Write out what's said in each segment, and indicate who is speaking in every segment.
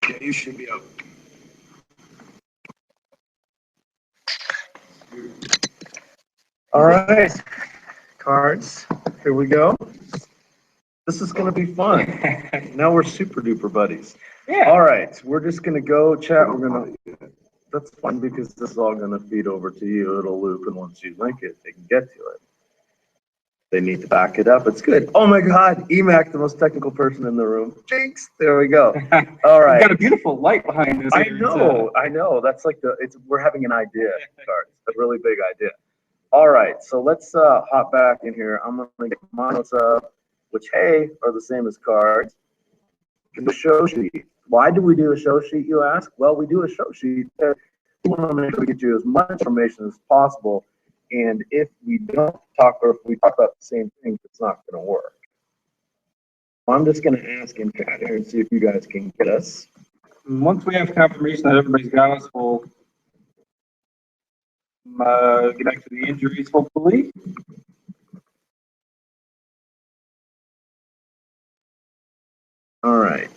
Speaker 1: Yeah, you should be up. All right, cards. Here we go. This is going to be fun. Now we're super duper buddies.
Speaker 2: Yeah.
Speaker 1: All right, we're just going to go chat. We're going to. That's fun because this is all going to feed over to you. It'll loop, and once you link it, they can get to it. They need to back it up. It's good. Oh my God, EMAC, the most technical person in the room. Jinx. There we go. All right.
Speaker 2: You've got a beautiful light behind us.
Speaker 1: I know. That's like we're having an idea, card. A really big idea. All right, so let's hop back in here. I'm gonna get monos up, which are the same as cards. The show sheet. Why do we do a show sheet, you ask? Well, we do a show sheet. We want to make sure we get you as much information as possible. And if we don't talk, or if we talk about the same thing, it's not going to work. I'm just going to ask in chat here and see if you guys can get us.
Speaker 2: Once we have confirmation that everybody's got us, we'll get back to the injuries, hopefully.
Speaker 1: All right.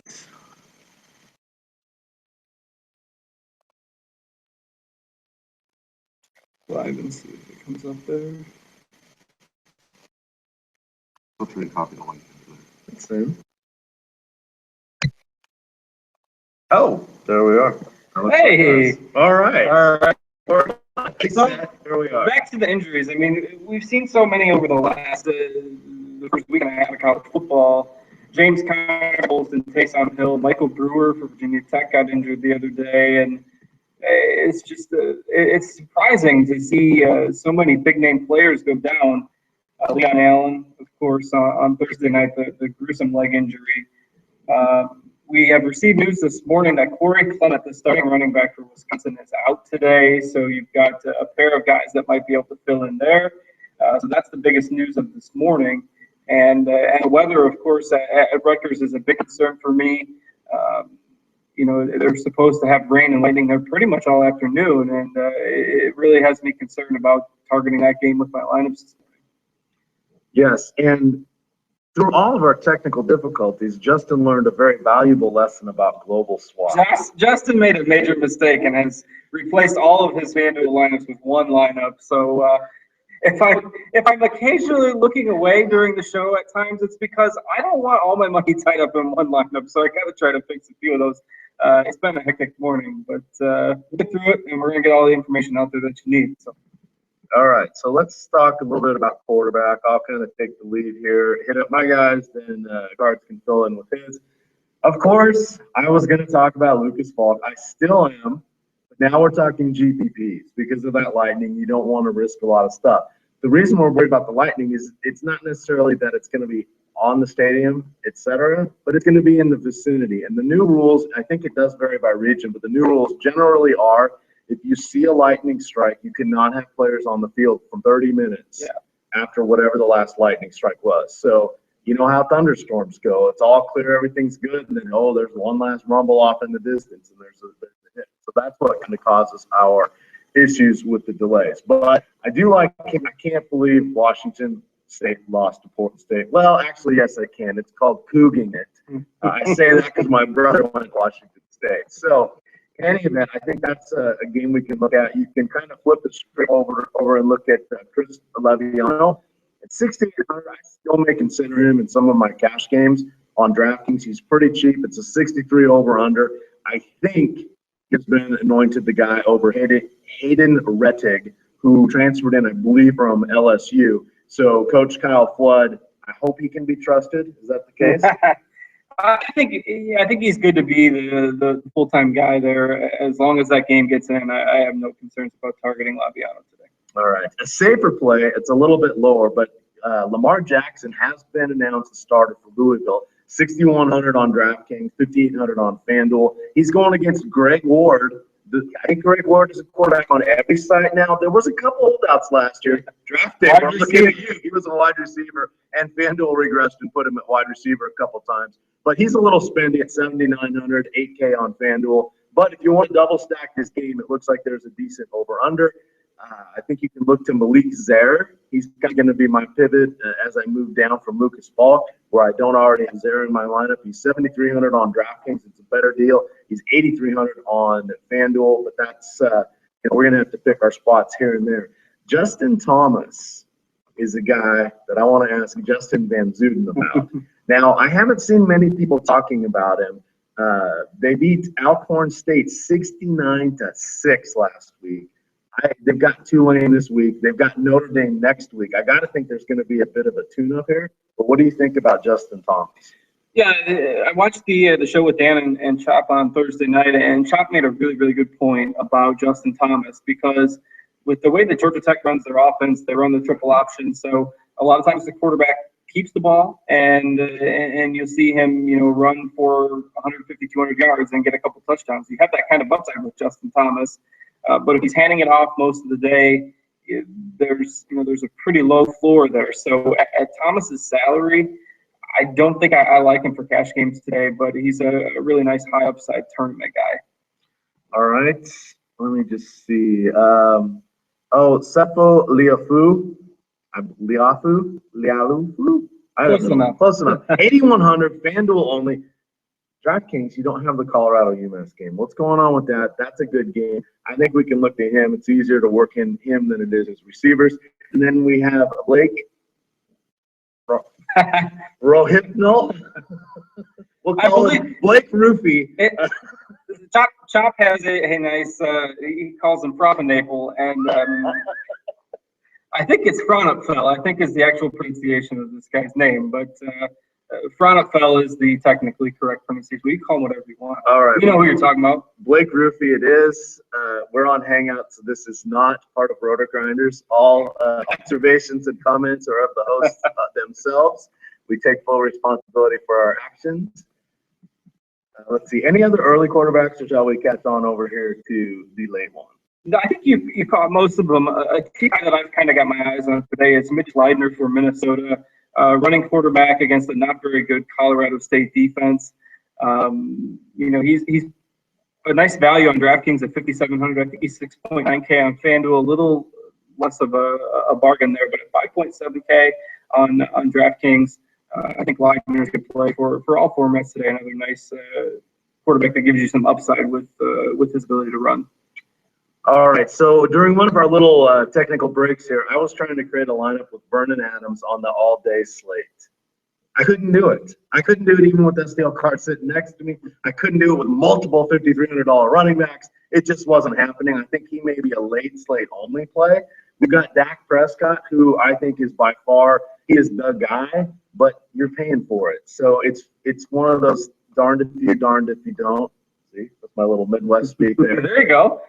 Speaker 2: Live and see if it comes up there.
Speaker 3: I'll try and copy the link.
Speaker 1: That's in. Oh, there we are.
Speaker 2: Hey!
Speaker 1: All right.
Speaker 2: All right.
Speaker 1: So, here we are.
Speaker 2: Back to the injuries. I mean, we've seen so many over the last the first week and a half of college football. James Conner, and Taysom Hill, Michael Brewer for Virginia Tech got injured the other day, and it's just it's surprising to see so many big name players go down. Leon Allen, of course, on Thursday night, the gruesome leg injury. We have received news this morning that Corey Clement, the starting running back for Wisconsin, is out today. So you've got a pair of guys that might be able to fill in there. So that's the biggest news of this morning. And the weather, of course, at Rutgers is a big concern for me. They're supposed to have rain and lightning there pretty much all afternoon, and it really has me concerned about targeting that game with my lineups.
Speaker 1: Yes, and through all of our technical difficulties, Justin learned a very valuable lesson about global swaps.
Speaker 2: Justin made a major mistake and has replaced all of his FanDuel lineups with one lineup. So if I'm occasionally looking away during the show at times, it's because I don't want all my money tied up in one lineup. So I got to try to fix a few of those. It's been a hectic morning, but we'll get through it, and we're going to get all the information out there that you need. So.
Speaker 1: All right, so let's talk a little bit about quarterback. I'll kind of take the lead here, hit up my guys, then Cards can fill in with his. Of course, I was going to talk about Lucas Falk. I still am, but now we're talking GPPs. Because of that lightning, you don't want to risk a lot of stuff. The reason we're worried about the lightning is it's not necessarily that it's going to be on the stadium, etc., but it's going to be in the vicinity. And the new rules, I think it does vary by region, but the new rules generally are if you see a lightning strike, you cannot have players on the field for 30 minutes after whatever the last lightning strike was. So you know how thunderstorms go. It's all clear, everything's good, and then, there's one last rumble off in the distance, and there's a hit. So that's what kind of causes our issues with the delays. But I do like him. I can't believe Washington State lost to Portland State. Well, actually, yes, I can. It's called couging it. I say that because my brother went to Washington State. So in any event, I think that's a game we can look at. You can kind of flip the script over and look at Chris Leviano. At 6,800, I still may consider him in some of my cash games on DraftKings. He's pretty cheap. It's a 63 over-under. I think has been anointed the guy over Hayden Rettig, who transferred in, I believe, from LSU. So Coach Kyle Flood, I hope he can be trusted. Is that the case?
Speaker 2: I think he's good to be the full-time guy there. As long as that game gets in, I have no concerns about targeting Laviano today.
Speaker 1: All right. A safer play, it's a little bit lower, but Lamar Jackson has been announced as starter for Louisville. 6,100 on DraftKings, 5,800 on FanDuel. He's going against Greg Ward. I think Greg Ward is a quarterback on every site now. There was a couple holdouts last year. Draft day, I'm looking at you. He was a wide receiver, and FanDuel regressed and put him at wide receiver a couple times. But he's a little spendy at 7,900, 8K on FanDuel. But if you want to double stack this game, it looks like there's a decent over-under. I think you can look to Malik Zaire. He's going to be my pivot as I move down from Lucas Falk, where I don't already have Zaire in my lineup. He's 7,300 on DraftKings. It's a better deal. He's 8,300 on FanDuel, but that's we're going to have to pick our spots here and there. Justin Thomas is a guy that I want to ask Justin Van Zuden about. Now, I haven't seen many people talking about him. They beat Alcorn State 69-6 last week. They've got Tulane this week. They've got Notre Dame next week. I got to think there's going to be a bit of a tune-up here. But what do you think about Justin Thomas?
Speaker 2: Yeah, I watched the show with Dan and Chop on Thursday night, and Chop made a really, really good point about Justin Thomas, because with the way that Georgia Tech runs their offense, they run the triple option. So a lot of times the quarterback keeps the ball, and you'll see him, run for 150, 200 yards and get a couple touchdowns. You have that kind of upside with Justin Thomas, but if he's handing it off most of the day, there's a pretty low floor there. So at Thomas's salary, I don't think I like him for cash games today, but he's a really nice high upside tournament guy.
Speaker 1: All right, let me just see. Seppo Liafu. I don't know. Close enough. 8,100, FanDuel only. DraftKings, you don't have the Colorado UMass game. What's going on with that? That's a good game. I think we can look to him. It's easier to work in him than it is as receivers. And then we have Blake Rohypnol. We'll call him Blake Roofy.
Speaker 2: Chop has a nice, he calls him Frothenapel, and I think it's Fronapfel, I think is the actual pronunciation of this guy's name, but Fronapfel is the technically correct pronunciation. We can call him whatever you want.
Speaker 1: All right.
Speaker 2: You know who you're talking about.
Speaker 1: Blake Roofy it is. We're on Hangout, so this is not part of Roto Grinders. All observations and comments are of the hosts themselves. We take full responsibility for our actions. Let's see. Any other early quarterbacks, or shall we catch on over here to the late one?
Speaker 2: No, I think you caught most of them. A team that I've kind of got my eyes on today is Mitch Leidner for Minnesota, running quarterback against a not very good Colorado State defense. He's a nice value on DraftKings at 5,700. I think he's 6.9K on FanDuel, a little less of a bargain there, but at 5.7K on DraftKings. I think Leidner is going to play for all formats today. Another nice quarterback that gives you some upside with his ability to run.
Speaker 1: All right, so during one of our little technical breaks here, I was trying to create a lineup with Vernon Adams on the all-day slate. I couldn't do it. I couldn't do it even with that steel card sitting next to me. I couldn't do it with multiple $5,300 running backs. It just wasn't happening. I think he may be a late slate only play. We've got Dak Prescott, who I think is by far, he is the guy, but you're paying for it. So it's one of those darned if you don't. See, that's my little Midwest speak there.
Speaker 2: There you go.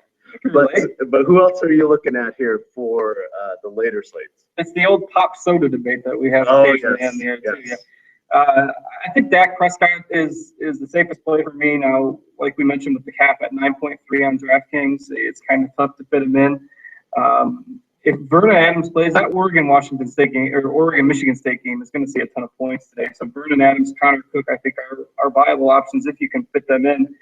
Speaker 1: But who else are you looking at here for the later slates?
Speaker 2: It's the old pop soda debate that we have occasionally in here too. Yeah. I think Dak Prescott is the safest play for me now. Like we mentioned with the cap at 9.3 on DraftKings, it's kind of tough to fit him in. If Vernon Adams plays, that Oregon-Washington State game or Oregon-Michigan State game is going to see a ton of points today. So Vernon Adams, Connor Cook, I think are viable options if you can fit them in.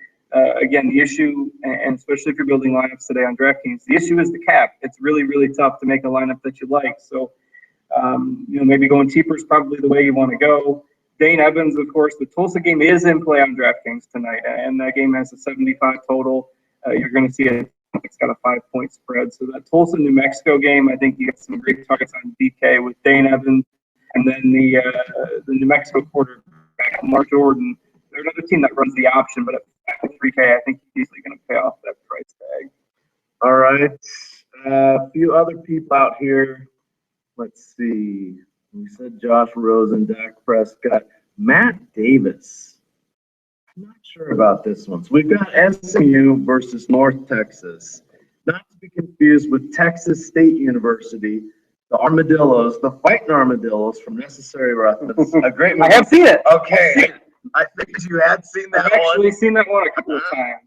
Speaker 2: Again, the issue, and especially if you're building lineups today on DraftKings, the issue is the cap. It's really, really tough to make a lineup that you like. So, maybe going cheaper is probably the way you want to go. Dane Evans, of course, the Tulsa game is in play on DraftKings tonight, and that game has a 75 total. You're going to see it's got a 5-point spread. So that Tulsa, New Mexico game, I think you get some great targets on DK with Dane Evans, and then the New Mexico quarterback, Mark Jordan. They're another team that runs the option, but at 3K, I think he's easily going to pay off that price tag.
Speaker 1: All right. A few other people out here. Let's see. We said Josh Rosen, Dak Prescott, Matt Davis. I'm not sure about this one. So we've got SMU versus North Texas. Not to be confused with Texas State University, the Armadillos, the Fighting Armadillos from Necessary Roughness. A great movie.
Speaker 2: I have seen it.
Speaker 1: Okay. I think you had seen that
Speaker 2: I've actually seen that one a couple of times.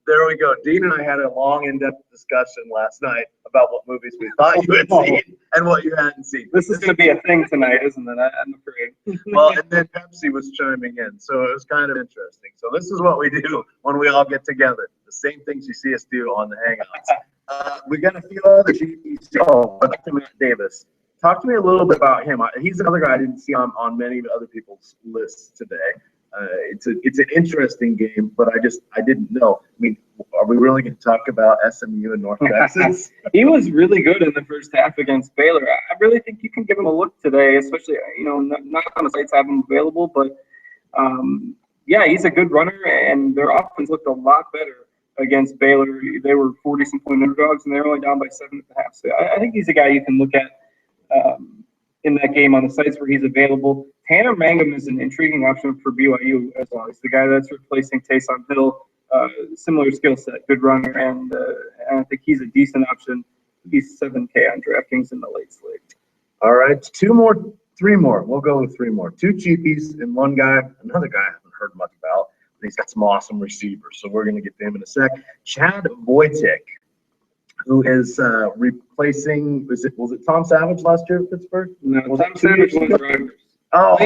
Speaker 1: There we go. Dean and I had a long, in-depth discussion last night about what movies we thought you had seen and what you hadn't seen.
Speaker 2: This is going to be a thing tonight, isn't it? I'm afraid.
Speaker 1: Well, and then Pepsi was chiming in, so it was kind of interesting. So this is what we do when we all get together. The same things you see us do on the Hangouts. We got a few other GPs. Oh, back to Matt Davis. Talk to me a little bit about him. He's another guy I didn't see on many other people's lists today. It's an interesting game, but I didn't know. I mean, are we really going to talk about SMU and North Texas?
Speaker 2: He was really good in the first half against Baylor. I really think you can give him a look today, especially, not on the sites have him available, but yeah, he's a good runner, and their offense looked a lot better against Baylor. They were 40-some point underdogs, and they're only down by 7.5. So I think he's a guy you can look at in that game on the sites where he's available. Tanner Mangum is an intriguing option for BYU as well. He's the guy that's replacing Taysom Hill. Similar skill set, good runner, and I think he's a decent option. He's $7K on DraftKings in the late slate.
Speaker 1: All right, three more. We'll go with three more. Two cheapies and one guy, another guy I haven't heard much about. But he's got some awesome receivers, so we're going to get to him in a sec. Chad Wojcik, who is replacing, was it Tom Savage last year at Pittsburgh?
Speaker 2: No, Tom Savage was Rivers.
Speaker 1: Oh,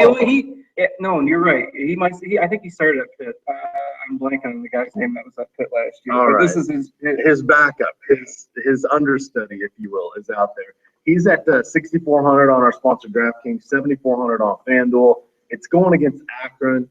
Speaker 2: no, you're right. I think he started at Pitt. I'm blanking on the guy's name that was at Pitt last year.
Speaker 1: All
Speaker 2: but
Speaker 1: right.
Speaker 2: This is
Speaker 1: his backup, his understudy, if you will, is out there. He's at 6,400 on our sponsor DraftKings, 7,400 on FanDuel. It's going against Akron.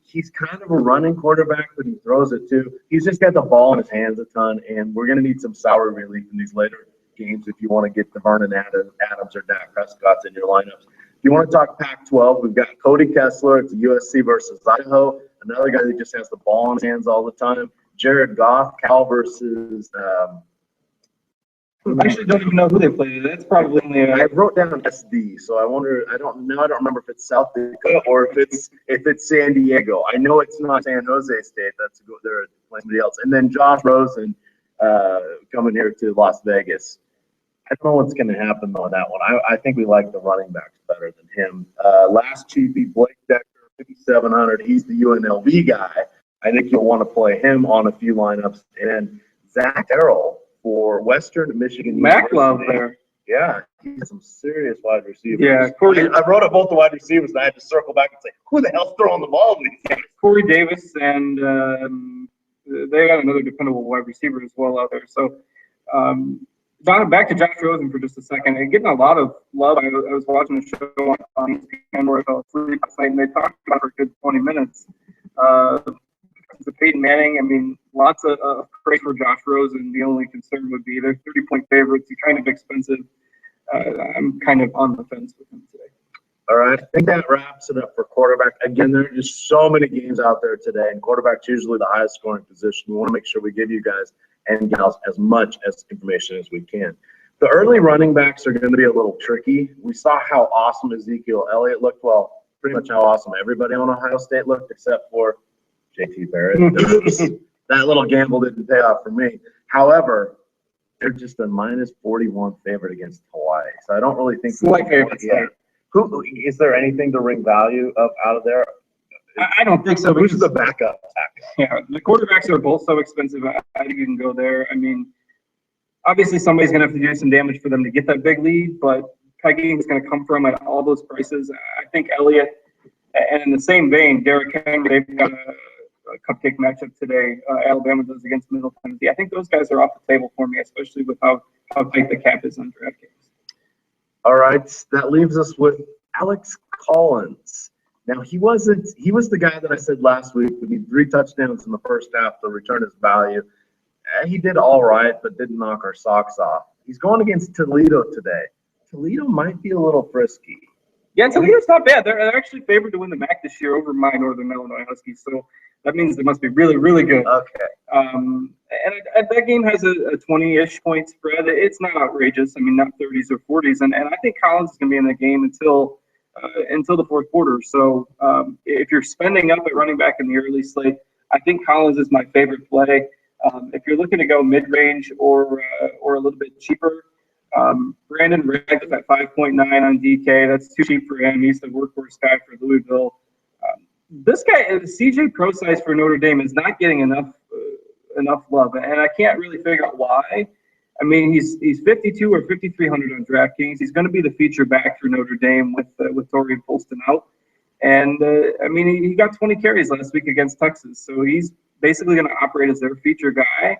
Speaker 1: He's kind of a running quarterback, but he throws it too. He's just got the ball in his hands a ton, and we're going to need some sour relief in these later games if you want to get the Vernon Adams or Dak Prescott's in your lineups. If you want to talk Pac-12, we've got Cody Kessler. It's USC versus Idaho. Another guy that just has the ball in his hands all the time. Jared Goff, Cal versus
Speaker 2: I actually don't even know who they played. That's probably only
Speaker 1: I wrote down SD, so I wonder. I don't remember if it's South Dakota or if it's San Diego. I know it's not San Jose State. That's they're playing somebody else. And then Josh Rosen coming here to Las Vegas. I don't know what's going to happen though on that one. I think we like the running backs better than him. Last cheapie, Blake Decker, 5,700. He's the UNLV guy. I think you'll want to play him on a few lineups. And Zach Errol for Western Michigan.
Speaker 2: Mac love there.
Speaker 1: Yeah, he has some serious wide receivers.
Speaker 2: Yeah,
Speaker 1: I wrote up both the wide receivers, and I had to circle back and say, who the hell's throwing the ball these days?
Speaker 2: Corey Davis, and they got another dependable wide receiver as well out there. So, back to Josh Rosen for just a second. And getting a lot of love. I was watching a show on ESPN where I fell asleep last night, and they talked about it for a good 20 minutes. The Peyton Manning, I mean, lots of praise for Josh Rosen. The only concern would be they're 30-point favorites. He's kind of expensive. I'm kind of on the fence with him today.
Speaker 1: All right. I think that wraps it up for quarterback. Again, there are just so many games out there today, and quarterback's usually the highest scoring position. We want to make sure we give you guys and gals as much information as we can. The early running backs are going to be a little tricky. We saw how awesome Ezekiel Elliott looked. Well, pretty much how awesome everybody on Ohio State looked except for JT Barrett. That little gamble didn't pay off for me. However, they're just a minus 41 favorite against Hawaii. So I don't really think
Speaker 2: slight favorite.
Speaker 1: Who is there anything to wring value out of there?
Speaker 2: I don't think so.
Speaker 1: Who's the backup?
Speaker 2: Yeah, the quarterbacks are both so expensive. I think you can go there. I mean, obviously somebody's going to have to do some damage for them to get that big lead, but pegging is going to come from at all those prices. I think Elliott, and in the same vein, Derrick Henry, they've got a cupcake matchup today. Alabama does against Middle Tennessee. I think those guys are off the table for me, especially with how tight the cap is on DraftKings. All
Speaker 1: right, that leaves us with Alex Collins. Now he was the guy that I said last week would need 3 touchdowns in the first half to return his value. He did all right, but didn't knock our socks off. He's going against Toledo today. Toledo might be a little frisky.
Speaker 2: Yeah, Toledo's not bad. They're actually favored to win the MAC this year over my Northern Illinois Huskies. So that means they must be really, really good.
Speaker 1: Okay.
Speaker 2: And that game has a 20-ish point spread. It's not outrageous. I mean, not 30s or 40s. And I think Collins is going to be in the game until the fourth quarter. So if you're spending up at running back in the early slate, I think Collins is my favorite play. If you're looking to go mid-range or a little bit cheaper, Brandon Ragg is at 5.9 on DK. That's too cheap for him. He's the workhorse guy for Louisville. This guy, CJ Procise for Notre Dame, is not getting enough love, and I can't really figure out why. I mean, he's 52 or 5,300 on DraftKings. He's going to be the feature back for Notre Dame with Tori Polston out, and I mean, he got 20 carries last week against Texas, so he's basically going to operate as their feature guy.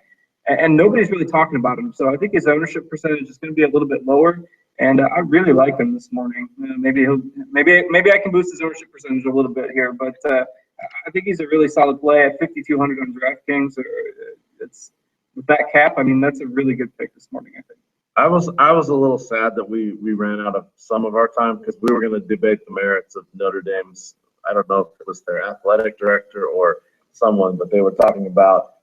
Speaker 2: And nobody's really talking about him. So I think his ownership percentage is going to be a little bit lower. And I really like him this morning. Maybe I can boost his ownership percentage a little bit here, but I think he's a really solid play at 5,200 on DraftKings. It's with that cap. I mean, that's a really good pick this morning, I think.
Speaker 1: I was a little sad that we ran out of some of our time because we were going to debate the merits of Notre Dame's. I don't know if it was their athletic director or someone, but they were talking about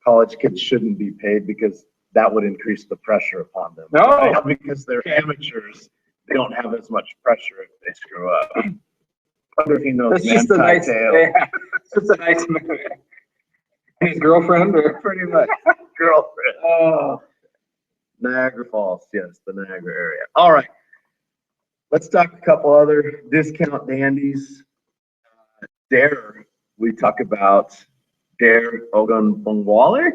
Speaker 1: college kids shouldn't be paid because that would increase the pressure upon them.
Speaker 2: No,
Speaker 1: right? Because they're amateurs, they don't have as much pressure if they screw up. I wonder if he knows
Speaker 2: that's just a nice, yeah, it's just a nice move. His girlfriend, or
Speaker 1: pretty much girlfriend.
Speaker 2: oh.
Speaker 1: Niagara Falls, yes, the Niagara area. All right, let's talk a couple other discount dandies. Dare we talk about Dare Ogunbowale?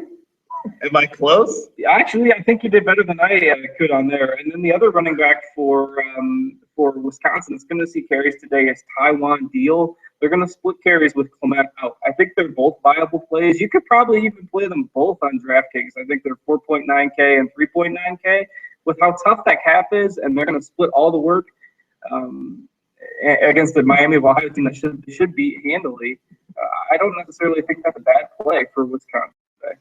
Speaker 1: Am I close?
Speaker 2: Actually, I think you did better than I could on there. And then the other running back for Wisconsin that's going to see carries today is Taiwan Deal. They're going to split carries with Clement out. I think they're both viable plays. You could probably even play them both on DraftKings. I think they're 4.9K and 3.9K. With how tough that cap is, and they're going to split all the work against the Miami of Ohio team that should beat handily. I don't necessarily think that's a bad play for Wisconsin today.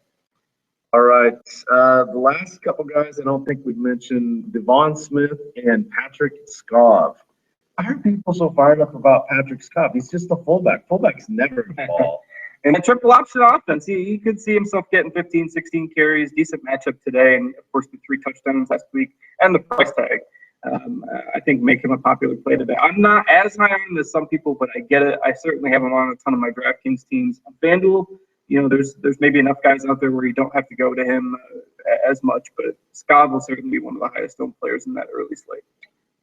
Speaker 1: All right. The last couple guys I don't think we've mentioned, Devon Smith and Patrick Skov. Why are people so fired up about Patrick Skov? He's just a fullback. Fullbacks never fall.
Speaker 2: And a triple option offense, he could see himself getting 15, 16 carries, decent matchup today, and of course the 3 touchdowns last week, and the price tag. I think make him a popular play today. I'm not as high on him as some people, but I get it. I certainly have him on a ton of my DraftKings teams. On FanDuel, you know, there's maybe enough guys out there where you don't have to go to him as much, but Skov will certainly be one of the highest owned players in that early slate.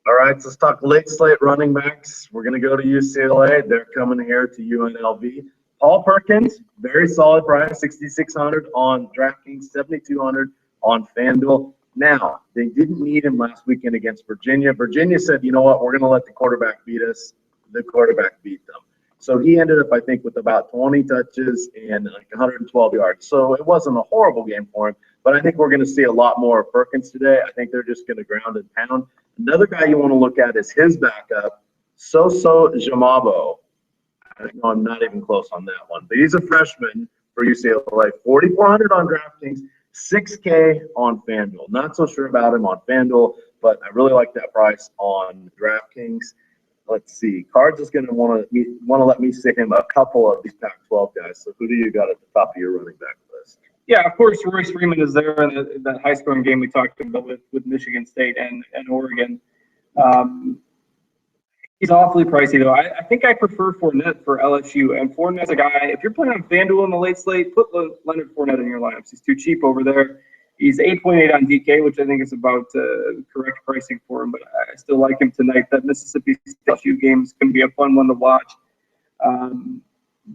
Speaker 1: All right, so let's talk late slate running backs. We're going to go to UCLA. They're coming here to UNLV. Paul Perkins, very solid price, 6,600 on DraftKings, 7,200 on FanDuel. Now, they didn't need him last weekend against Virginia. Virginia said, you know what, we're going to let the quarterback beat us. The quarterback beat them. So he ended up, I think, with about 20 touches and like 112 yards. So it wasn't a horrible game for him, but I think we're going to see a lot more of Perkins today. I think they're just going to ground and pound. Another guy you want to look at is his backup, Soso Jamabo. No, I'm not even close on that one, but he's a freshman for UCLA. 4,400 on DraftKings, 6K on FanDuel. Not so sure about him on FanDuel, but I really like that price on DraftKings. Let's see. Cards is going to want to let me sit him a couple of these Pac-12 guys. So who do you got at the top of your running back list?
Speaker 2: Yeah, of course, Royce Freeman is there in that high-scoring game we talked about with Michigan State and Oregon. He's awfully pricey, though. I think I prefer Fournette for LSU. And Fournette's a guy, if you're playing on FanDuel in the late slate, put Leonard Fournette in your lineups. He's too cheap over there. He's 8.8 on DK, which I think is about correct pricing for him, but I still like him tonight. That Mississippi State game is going to be a fun one to watch.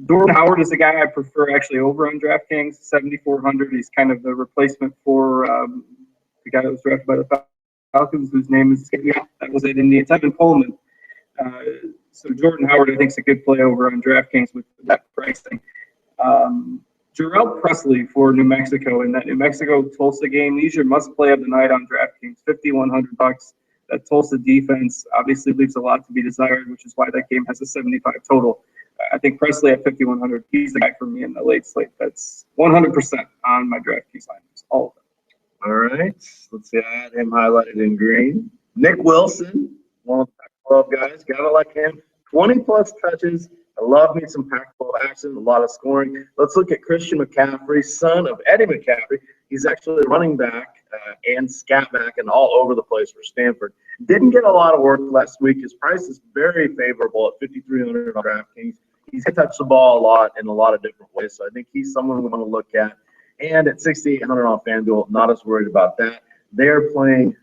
Speaker 2: Jordan Howard is the guy I prefer actually over on DraftKings, 7,400. He's kind of the replacement for the guy that was drafted by the Falcons, whose name is that was at Indiana, Tevin Coleman. So Jordan Howard, I think, is a good play over on DraftKings with that pricing. Jarrell Presley for New Mexico in that New Mexico-Tulsa game. These are must-play of the night on DraftKings, $5,100. That Tulsa defense obviously leaves a lot to be desired, which is why that game has a 75 total. I think Presley at 5,100, he's the guy for me in the late slate. That's 100% on my DraftKings lineups, all of them.
Speaker 1: All right. Let's see. I had him highlighted in green. Nick Wilson, one of the Pac-12 guys. Gotta like him. 20-plus touches. I love me some Pac-12 action, a lot of scoring. Let's look at Christian McCaffrey, son of Eddie McCaffrey. He's actually running back and scat back and all over the place for Stanford. Didn't get a lot of work last week. His price is very favorable at 5,300 on DraftKings. He's going to touch the ball a lot in a lot of different ways, so I think he's someone we want to look at. And at 6,800 on FanDuel, not as worried about that. They're playing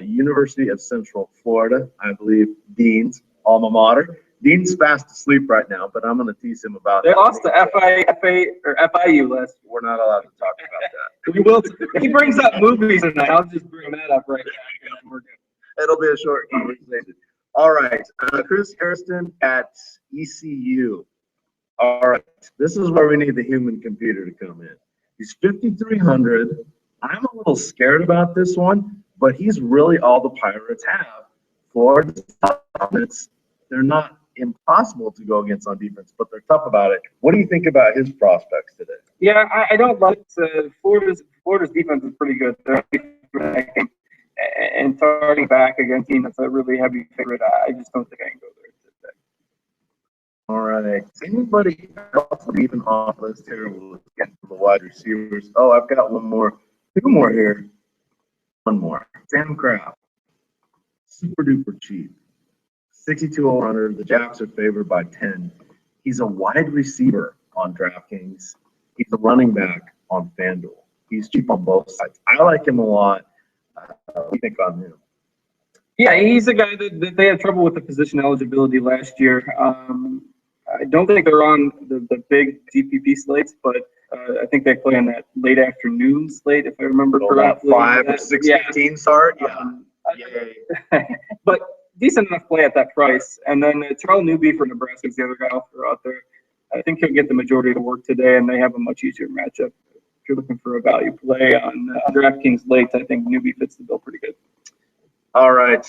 Speaker 1: University of Central Florida, I believe, Dean's alma mater. Dean's fast asleep right now, but I'm going to tease him about
Speaker 2: They lost to FIU last.
Speaker 1: We're not allowed to talk about that.
Speaker 2: We will. If he brings up movies tonight, I'll just bring that up right now. We're good.
Speaker 1: It'll be a short conversation. All right. Chris Harrison at ECU. All right. This is where we need the human computer to come in. He's 5,300. I'm a little scared about this one. but he's really all the Pirates have. Florida's offense, they're not impossible to go against on defense, but they're tough about it. What do you think about his prospects today?
Speaker 2: Yeah, I don't like Florida's defense is pretty good. They're and starting back against a team that's a really heavy favorite, I just don't think I can go there today.
Speaker 1: All right. Anybody else even off list here? We'll get to the wide receivers. Oh, I've got two more here. One more. Sam Kraft. Super duper cheap. 62 over. The Jacks are favored by 10. He's a wide receiver on DraftKings. He's a running back on FanDuel. He's cheap on both sides. I like him a lot. What do you think on him?
Speaker 2: Yeah, he's a guy that they had trouble with the position eligibility last year. I don't think they're on the big GPP slates, but I think they play on that late afternoon slate, if I remember correctly.
Speaker 1: 5 or 6:15 start? Yeah.
Speaker 2: But decent enough play at that price. And then Terrell Newby for Nebraska is the other guy I'll throw out there. I think he'll get the majority of the work today, and they have a much easier matchup. If you're looking for a value play on DraftKings late, I think Newby fits the bill pretty good.
Speaker 1: All right.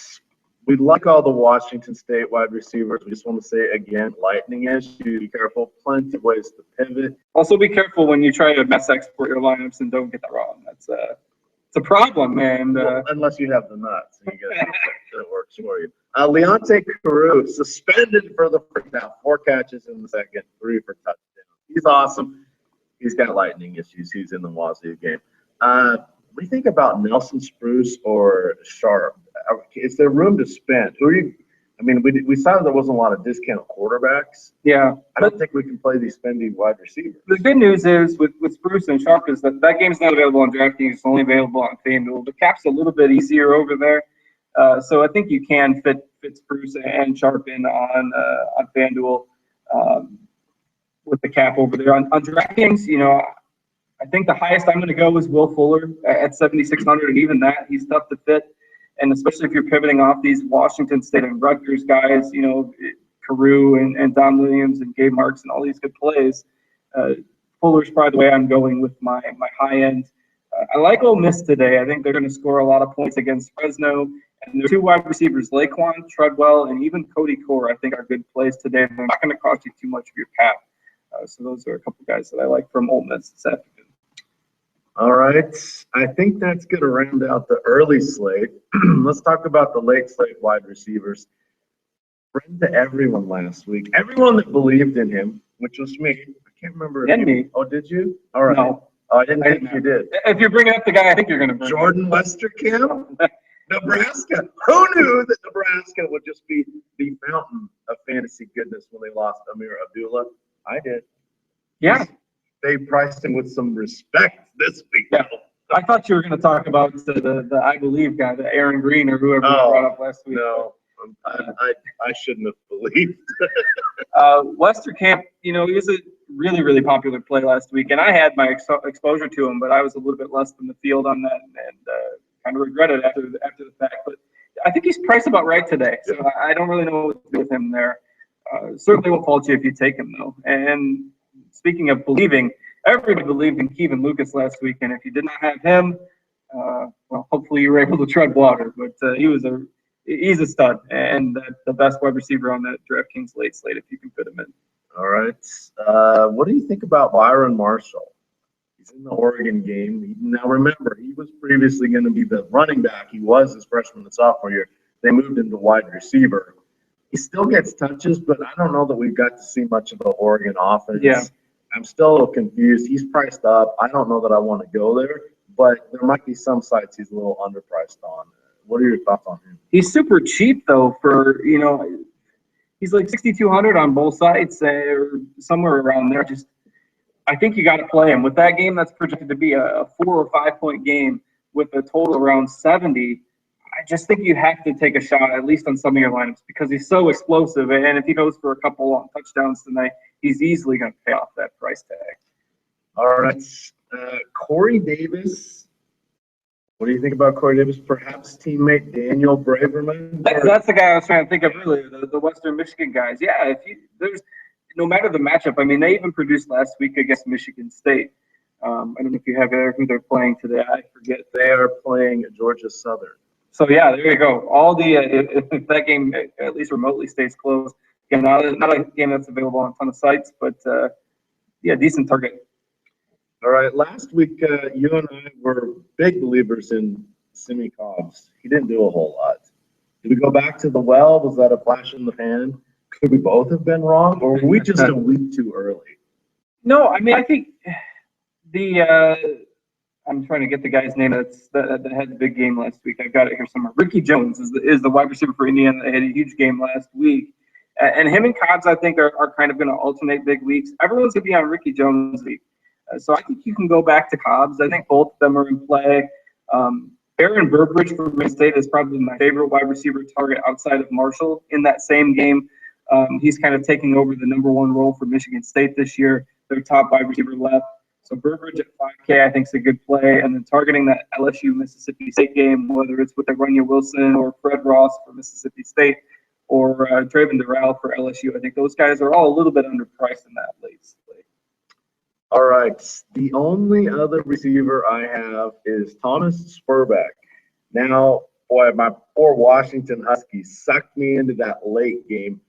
Speaker 1: We like all the Washington State wide receivers. We just want to say again, lightning issue. Be careful. Plenty of ways to pivot.
Speaker 2: Also, be careful when you try to mass export your lineups and don't get that wrong. It's a problem, and
Speaker 1: unless you have the nuts, you get something that works for you. Leonte Carew suspended for the first half. 4 catches in the second, 3 for touchdown. He's awesome. He's got lightning issues. He's in the Wazoo game. What do you think about Nelson Spruce or Sharp? Is there room to spend? Who are you? I mean, we saw there wasn't a lot of discount quarterbacks.
Speaker 2: Yeah.
Speaker 1: I don't think we can play these spendy wide receivers.
Speaker 2: The good news is with Spruce and Sharp is that game's not available on DraftKings. It's only available on FanDuel. The cap's a little bit easier over there. So I think you can fit Spruce and Sharp in on FanDuel with the cap over there. On DraftKings, I think the highest I'm going to go is Will Fuller at 7,600, and even that, he's tough to fit. And especially if you're pivoting off these Washington State and Rutgers guys, Carew and Don Williams and Gabe Marks and all these good plays, Fuller's probably the way I'm going with my high end. I like Ole Miss today. I think they're going to score a lot of points against Fresno. And their 2 wide receivers, Laquan Treadwell and even Cody Core, I think are good plays today. They're not going to cost you too much of your cap. So those are a couple guys that I like from Ole Miss this afternoon.
Speaker 1: All right. I think that's going to round out the early slate. Let's talk about the late slate wide receivers. Friend to everyone last week. Everyone that believed in him, which was me. I can't remember.
Speaker 2: And me.
Speaker 1: Oh, did you? All right.
Speaker 2: No.
Speaker 1: Oh, I didn't think you did.
Speaker 2: If you're bringing up the guy I think you're going to bring
Speaker 1: Jordan Westerkamp, Nebraska. Who knew that Nebraska would just be the fountain of fantasy goodness when they lost Amir Abdullah? I did.
Speaker 2: Yeah.
Speaker 1: They priced him with some respect this week.
Speaker 2: Yeah. I thought you were going to talk about the I Believe guy, the Aaron Green or whoever you brought up last week.
Speaker 1: No, I shouldn't have believed.
Speaker 2: Westerkamp, he was a really, really popular play last week, and I had my exposure to him, but I was a little bit less than the field on that and kind of regret it after the fact. But I think he's priced about right today, so I don't really know what to do with him there. Certainly won't fault you if you take him, though. And speaking of believing, everybody believed in Kevin Lucas last week, and if you did not have him, well, hopefully you were able to tread water. But he's a stud and the best wide receiver on that DraftKings late slate if you can fit him in.
Speaker 1: All right. What do you think about Byron Marshall? He's in the Oregon game. Now, remember, he was previously going to be the running back. He was his freshman and sophomore year. They moved him to wide receiver. He still gets touches, but I don't know that we've got to see much of the Oregon offense.
Speaker 2: Yeah.
Speaker 1: I'm still a little confused. He's priced up. I don't know that I want to go there, but there might be some sites he's a little underpriced on. What are your thoughts on him?
Speaker 2: He's super cheap, though, for, he's like 6,200 on both sides or somewhere around there. I think you got to play him. With that game that's projected to be a 4 or 5 point game with a total around 70, I just think you have to take a shot, at least on some of your lineups, because he's so explosive. And if he goes for a couple long touchdowns tonight, he's easily going to pay off that price tag.
Speaker 1: All right. Corey Davis. What do you think about Corey Davis? Perhaps teammate Daniel Braverman?
Speaker 2: That's the guy I was trying to think of earlier, the Western Michigan guys. Yeah, there's no matter the matchup. I mean, they even produced last week against Michigan State. I don't know if you have who they're playing today. I forget.
Speaker 1: They are playing Georgia Southern.
Speaker 2: So yeah, there you go. All the if that game at least remotely stays close, again, not a game that's available on a ton of sites, but yeah, decent target.
Speaker 1: All right, last week you and I were big believers in Simi Cobbs. He didn't do a whole lot. Did we go back to the well? Was that a flash in the pan? Could we both have been wrong, or were we just a week too early?
Speaker 2: No, I mean I think the I'm trying to get the guy's name that had the big game last week. I've got it here somewhere. Ricky Jones is the wide receiver for Indiana. They had a huge game last week. And him and Cobbs, I think, are kind of going to alternate big weeks. Everyone's going to be on Ricky Jones' week. So I think you can go back to Cobbs. I think both of them are in play. Aaron Burbridge from Michigan State is probably my favorite wide receiver target outside of Marshall in that same game. He's kind of taking over the number one role for Michigan State this year. Their top wide receiver left. So Burbridge at 5K, I think, is a good play. And then targeting that LSU-Mississippi State game, whether it's with Aranya Wilson or Fred Ross for Mississippi State or Draven Durrell for LSU, I think those guys are all a little bit underpriced in that late slate.
Speaker 1: All right. The only other receiver I have is Thomas Spurback. Now, boy, my poor Washington Huskies sucked me into that late game.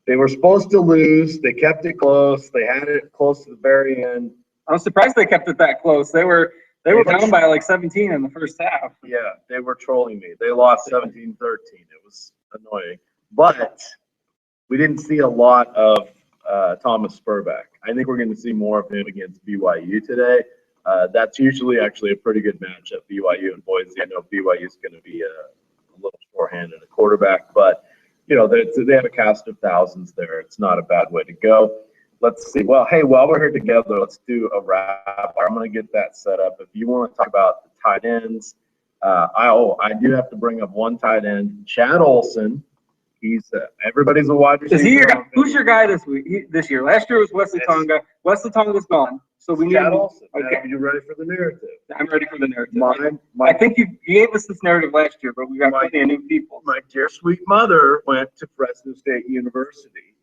Speaker 1: They were supposed to lose. They kept it close. They had it close to the very end.
Speaker 2: I'm surprised they kept it that close. They were down by like 17 in the first half.
Speaker 1: Yeah, they were trolling me. They lost 17-13. It was annoying. But we didn't see a lot of Thomas Spurback. I think we're going to see more of him against BYU today. That's usually actually a pretty good matchup, BYU and Boise. I know BYU is going to be a little shorthanded at quarterback, but you know they have a cast of thousands there. It's not a bad way to go. Let's see. Well, hey, while we're here together, let's do a wrap. I'm going to get that set up. If you want to talk about the tight ends, I do have to bring up one tight end, Chad Olson. He's everybody's a wide receiver.
Speaker 2: Is he your guy? Who's your guy this week? This year? Last year was Wesley Tonga. Wesley Tonga's gone, so we need
Speaker 1: Chad Olson.
Speaker 2: Okay,
Speaker 1: Are you ready for the narrative?
Speaker 2: I'm ready for the narrative.
Speaker 1: I
Speaker 2: I think you gave us this narrative last year, but we got plenty of new people.
Speaker 1: My dear sweet mother went to Fresno State University.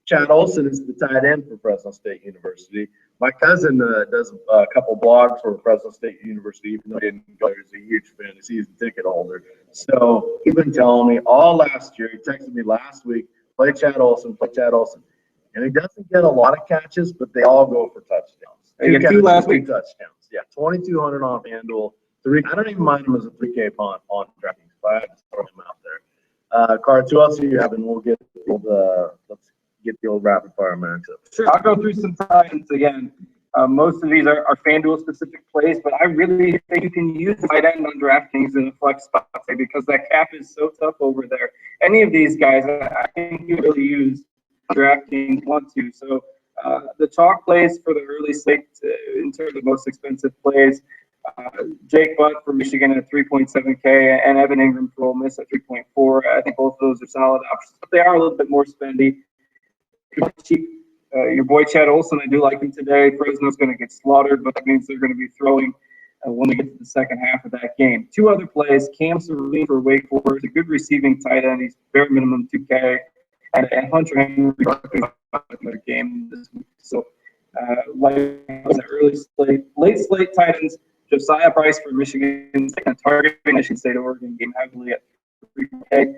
Speaker 1: Chad Olson is the tight end for Fresno State University. My cousin does a couple blogs for Fresno State University, even though he didn't go there. He's a huge fan. He's a season ticket holder. So he's been telling me all last year. He texted me last week, play Chad Olson, play Chad Olson. And he doesn't get a lot of catches, but they all go for touchdowns.
Speaker 2: Two last week.
Speaker 1: Touchdowns. Yeah, 2,200 on FanDuel. I don't even mind him as a 3K punt on DraftKings, but I have to throw him out there. Cards, who else do you have? And we'll get let's get the old rapid fire matchup.
Speaker 2: Sure, I'll go through some times again. Most of these are FanDuel specific plays, but I really think you can use the tight end on DraftKings in a flex spot because that cap is so tough over there. Any of these guys, I think you really use DraftKings want to. So the chalk plays for the early slate in terms of most expensive plays. Jake Butt for Michigan at 3.7K and Evan Ingram for Ole Miss at 3.4. I think both of those are solid options, but they are a little bit more spendy. Cheap. Your boy Chad Olson, I do like him today. Fresno's going to get slaughtered, but that means they're going to be throwing when we get to the second half of that game. Two other plays, Cam Cerulli for Wake Forest, a good receiving tight end. He's bare minimum 2K. And Hunter Henry another game this week. So, like the early slate, late slate tight ends, Josiah Price for Michigan, targeting Michigan State Oregon game heavily at 3K.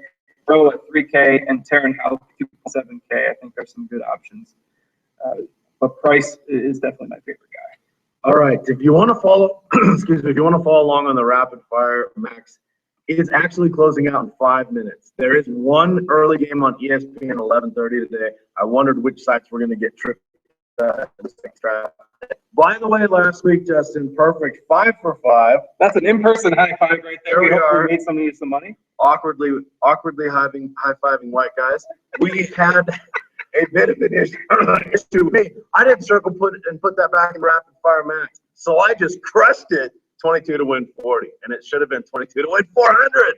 Speaker 2: Rowe at 3K and Taryn Howe 2.7K. I think there's some good options. But Price is definitely my favorite guy.
Speaker 1: All right. If you want to follow, excuse me, if you want to follow along on the rapid fire, Max, it is actually closing out in 5 minutes. There is one early game on ESPN 11:30 today. I wondered which sites were going to get tripped. By the way, last week, Justin, perfect 5 for 5.
Speaker 2: That's an in-person high five right there. We hope we made some of you some money.
Speaker 1: Awkwardly high-fiving white guys. We had a bit of an issue with me. I didn't circle put that back in rapid fire max. So I just crushed it 22 to win 40. And it should have been 22 to win 400.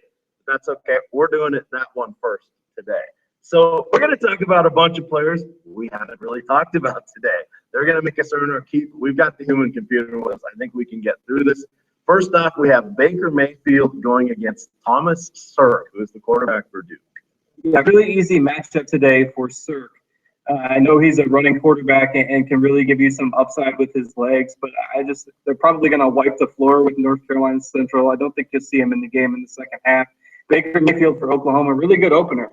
Speaker 1: That's okay. We're doing that one first today. So we're going to talk about a bunch of players we haven't really talked about today. They're going to make us earn our keep. We've got the human computer with us. I think we can get through this. First off, we have Baker Mayfield going against Thomas Sirk, who is the quarterback for Duke.
Speaker 2: Yeah, really easy matchup today for Sirk. I know he's a running quarterback and can really give you some upside with his legs, but they're probably going to wipe the floor with North Carolina Central. I don't think you'll see him in the game in the second half. Baker Mayfield for Oklahoma, really good opener.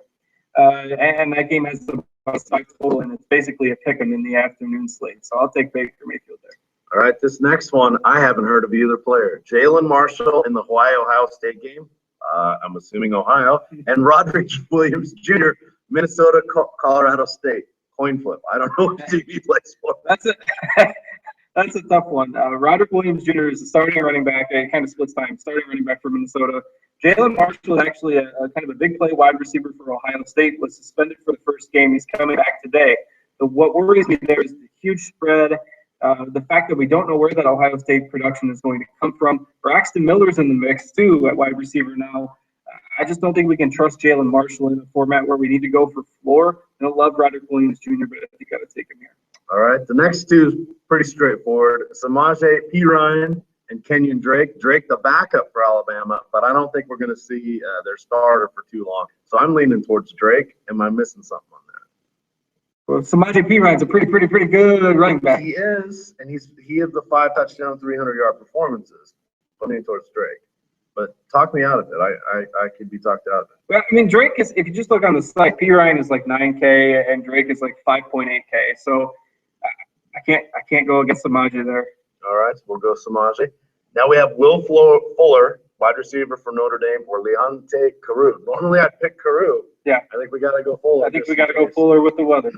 Speaker 2: And that game has a side total, and it's basically a pick 'em in the afternoon slate. So I'll take Baker Mayfield there.
Speaker 1: All right, this next one, I haven't heard of either player. Jalen Marshall in the Hawaii-Ohio State game. I'm assuming Ohio. And Roderick Williams Jr., Minnesota, Colorado State. Coin flip. I don't know what team he plays for.
Speaker 2: That's a tough one. Roderick Williams Jr. is a starting running back. It kind of splits time. Starting running back for Minnesota. Jalen Marshall is actually a kind of a big play wide receiver for Ohio State. Was suspended for the first game. He's coming back today. So what worries me there is the huge spread. The fact that we don't know where that Ohio State production is going to come from. Braxton Miller's in the mix too at wide receiver now. I just don't think we can trust Jalen Marshall in a format where we need to go for floor. I don't love Roderick Williams Jr., but I think you got to take him here.
Speaker 1: All right, the next two is pretty straightforward. Samaje Perine and Kenyon Drake. Drake, the backup for Alabama, but I don't think we're going to see their starter for too long. So I'm leaning towards Drake. Am I missing something on that?
Speaker 2: Well, Samaje Perine's a pretty good running back.
Speaker 1: He is, and he has the 5 touchdown, 300-yard performances. I'm leaning towards Drake. But talk me out of it. I could be talked out of it.
Speaker 2: Well, I mean, Drake is, if you just look on the site, Perine is like 9K and Drake is like 5.8K. So I can't go against Samaje there.
Speaker 1: All right, so we'll go Samaje. Now we have Will Fuller, wide receiver for Notre Dame, or Leonte Carew. Normally I'd pick Carew.
Speaker 2: Yeah.
Speaker 1: I think we got to go Fuller.
Speaker 2: I think we got to go Fuller with the weather.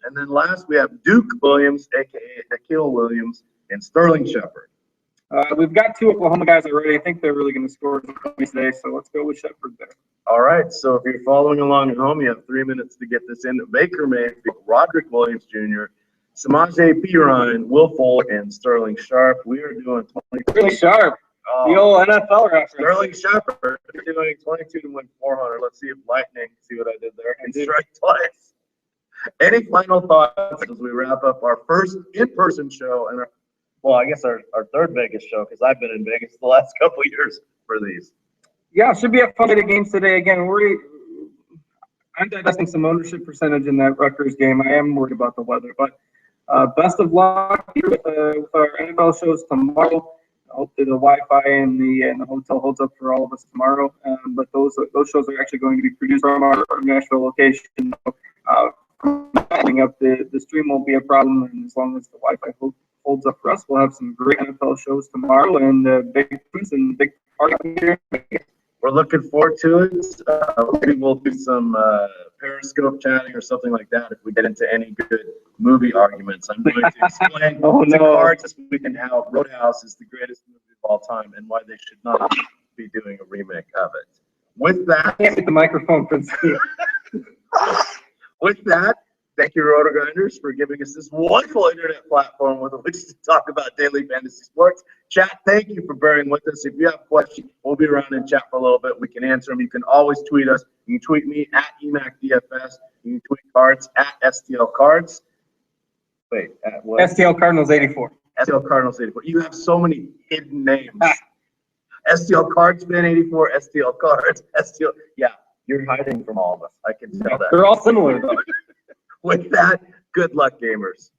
Speaker 1: And then last we have Duke Williams, a.k.a. Akil Williams, and Sterling Shepard.
Speaker 2: We've got 2 Oklahoma guys already. I think they're really going to score today, so let's go with Shepard there.
Speaker 1: All right, so if you're following along at home, you have 3 minutes to get this in. Baker Mayfield, Roderick Williams Jr., Samaje Perine, Will Fuller, and Sterling Sharp. We are doing 22.
Speaker 2: Sterling Sharp, the old NFL reference.
Speaker 1: Sterling Shepard, you're doing 22 to win 400. Let's see if Lightning, see what I did there, can strike twice. Any final thoughts as we wrap up our first in-person show and I guess our third Vegas show, because I've been in Vegas the last couple of years for these.
Speaker 2: Yeah, it should be a fun day of games today. Again, I'm digesting some ownership percentage in that Rutgers game. I am worried about the weather, but best of luck here with our NFL shows tomorrow. Hopefully the Wi-Fi and the hotel holds up for all of us tomorrow. But those shows are actually going to be produced from our Nashville location. Setting up the stream won't be a problem, and as long as the Wi-Fi holds up for us, we'll have some great NFL shows tomorrow and big twins and big party here.
Speaker 1: We're looking forward to it. Maybe we'll do some Periscope chatting or something like that if we get into any good movie arguments. I'm going to explain to Cards this weekend how Roadhouse is the greatest movie of all time and why they should not be doing a remake of it. With that,
Speaker 2: I can't get the microphone for the
Speaker 1: with that, thank you, RotoGrinders, for giving us this wonderful internet platform with which to talk about daily fantasy sports. Chat, thank you for bearing with us. If you have questions, we'll be around and chat for a little bit. We can answer them. You can always tweet us. You can tweet me at EMACDFS. You can tweet Cards at STL Cards. Wait, at what?
Speaker 2: STL Cardinals 84.
Speaker 1: STL Cardinals 84. You have so many hidden names. STL Cards Fan 84, STL Cards, STL. Yeah, you're hiding from all of us. I can tell that.
Speaker 2: They're all similar, though.
Speaker 1: With that, good luck, gamers.